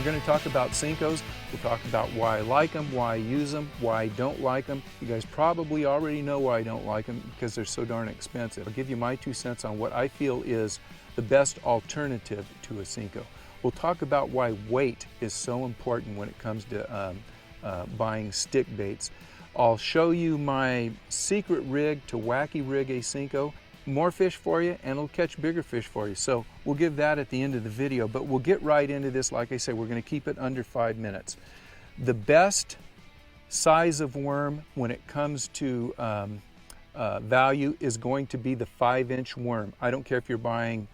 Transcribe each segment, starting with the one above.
We're going to talk about Senkos. We'll talk about why I like them, why I use them, why I don't like them. You guys probably already know why I don't like them, because they're so darn expensive. I'll give you my 2 cents on what I feel is the best alternative to a Senko. We'll talk about why weight is so important when it comes to buying stick baits. I'll show you my secret rig to wacky rig a Senko. More fish for you, and it'll catch bigger fish for you. So we'll give that at the end of the video, but we'll get right into this. Like I said, we're going to keep it under 5 minutes. The best size of worm when it comes to value is going to be the 5-inch worm. I don't care if you're buying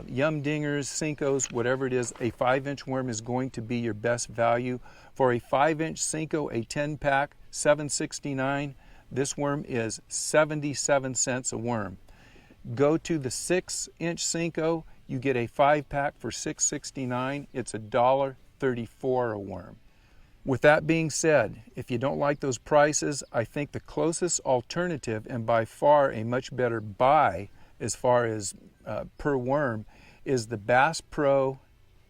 yum dingers, Senkos, whatever it is, a 5-inch worm is going to be your best value. For a 5-inch Senko, a 10-pack, $7.69, this worm is 77 cents a worm. Go to the 6-inch Senko, you get a 5-pack for $6.69. It's $1.34 a worm. With that being said, if you don't like those prices, I think the closest alternative, and by far a much better buy as far as per worm, is the Bass Pro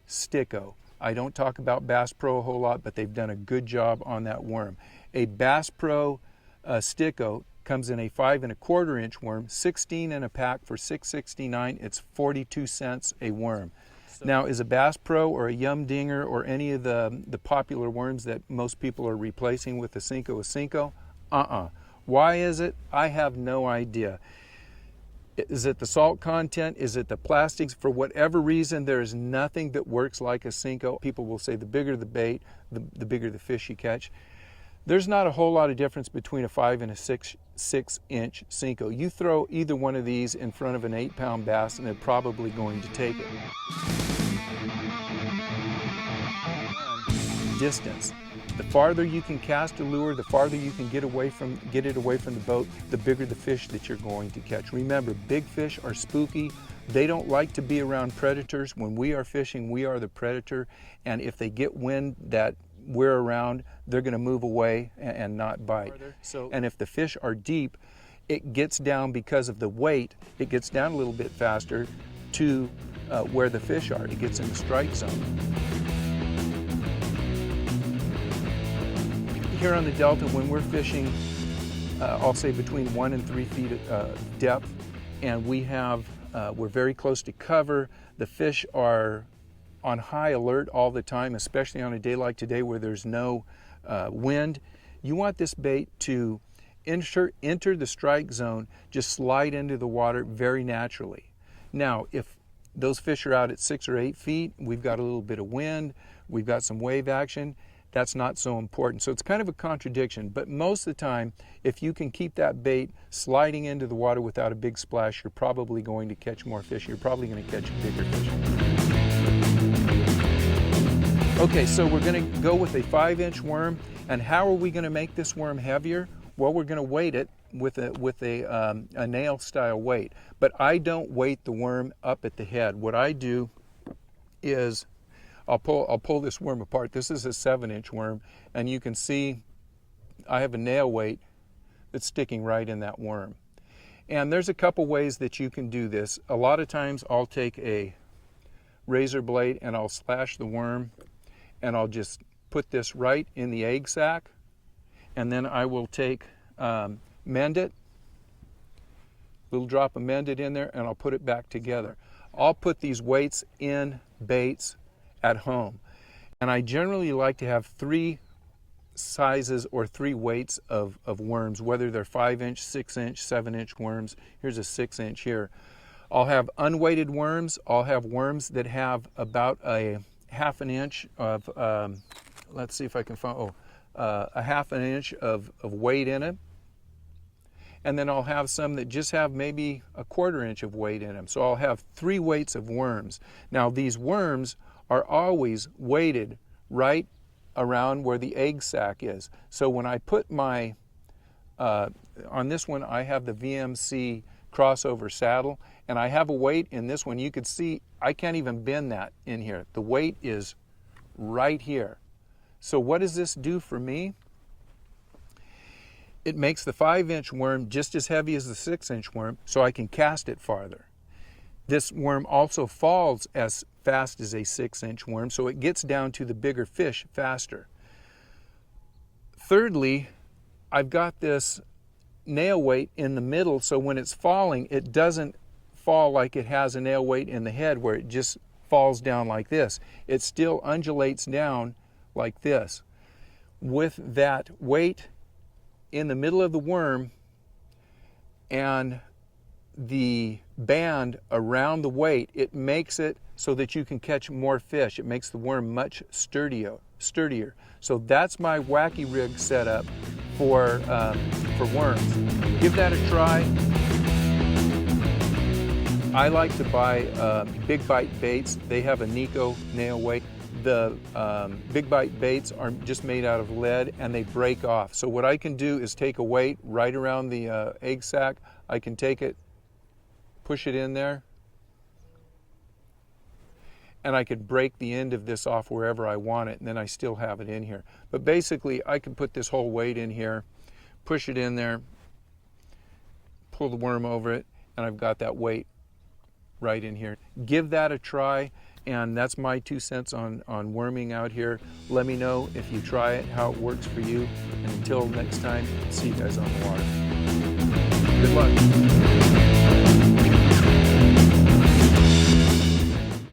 Sticko. I don't talk about Bass Pro a whole lot, but they've done a good job on that worm. A Bass Pro Sticko comes in a 5 1/4 inch worm, 16 in a pack for $6.69. It's 42 cents a worm. Now, is a Bass Pro or a Yum Dinger or any of the popular worms that most people are replacing with the Senko a Senko? Why is it? I have no idea. Is it the salt content? Is it the plastics? For whatever reason, there is nothing that works like a Senko. People will say the bigger the bait, the bigger the fish you catch. There's not a whole lot of difference between a 5 and a 6-inch Senko. You throw either one of these in front of an 8-pound bass and they're probably going to take it. Distance. The farther you can cast a lure, the farther you can get it away from the boat, the bigger the fish that you're going to catch. Remember, big fish are spooky. They don't like to be around predators. When we are fishing, we are the predator, and if they get wind that we're around, they're going to move away and not bite. And if the fish are deep, it gets down because of the weight. It gets down a little bit faster to where the fish are. It gets in the strike zone. Here on the Delta, when we're fishing, I'll say between 1 and 3 feet depth, and we're very close to cover. The fish are on high alert all the time, especially on a day like today where there's no wind. You want this bait to enter the strike zone, just slide into the water very naturally. Now, if those fish are out at 6 or 8 feet, we've got a little bit of wind, we've got some wave action, that's not so important. So it's kind of a contradiction, but most of the time, if you can keep that bait sliding into the water without a big splash, you're probably going to catch more fish. You're probably going to catch bigger fish. Okay, so we're going to go with a 5-inch worm, and how are we going to make this worm heavier? Well, we're going to weight it with a nail-style weight, but I don't weight the worm up at the head. What I do is I'll pull this worm apart. This is a 7-inch worm, and you can see I have a nail weight that's sticking right in that worm. And there's a couple ways that you can do this. A lot of times I'll take a razor blade and I'll slash the worm, and I'll just put this right in the egg sac, and then I will take mend it, little drop of mend it in there, and I'll put it back together. I'll put these weights in baits at home, and I generally like to have 3 sizes or 3 weights of worms, whether they're 5-inch, 6-inch, 7-inch worms. Here's a 6-inch here. I'll have unweighted worms. I'll have worms that have about a 1/2 inch of, let's see if I can find, a 1/2 inch of weight in it. And then I'll have some that just have maybe a 1/4 inch of weight in them. So I'll have 3 weights of worms. Now these worms are always weighted right around where the egg sac is. So when I put my, on this one I have the VMC crossover saddle, and I have a weight in this one. You could see I can't even bend that in here. The weight is right here. So what does this do for me? It makes the 5-inch worm just as heavy as the 6-inch worm, so I can cast it farther. This worm also falls as fast as a 6-inch worm, so it gets down to the bigger fish faster. Thirdly, I've got this nail weight in the middle, so when it's falling, it doesn't fall like it has a nail weight in the head where it just falls down like this. It still undulates down like this. With that weight in the middle of the worm and the band around the weight, it makes it so that you can catch more fish. It makes the worm much sturdier. So that's my wacky rig setup for worms. Give that a try. I like to buy Big Bite baits. They have a Nico nail weight. The Big Bite baits are just made out of lead and they break off. So what I can do is take a weight right around the egg sac. I can take it, push it in there, and I could break the end of this off wherever I want it, and then I still have it in here. But basically, I can put this whole weight in here, push it in there, pull the worm over it, and I've got that weight right in here. Give that a try, and that's my 2 cents on worming out here. Let me know if you try it, how it works for you. And until next time, see you guys on the water. Good luck.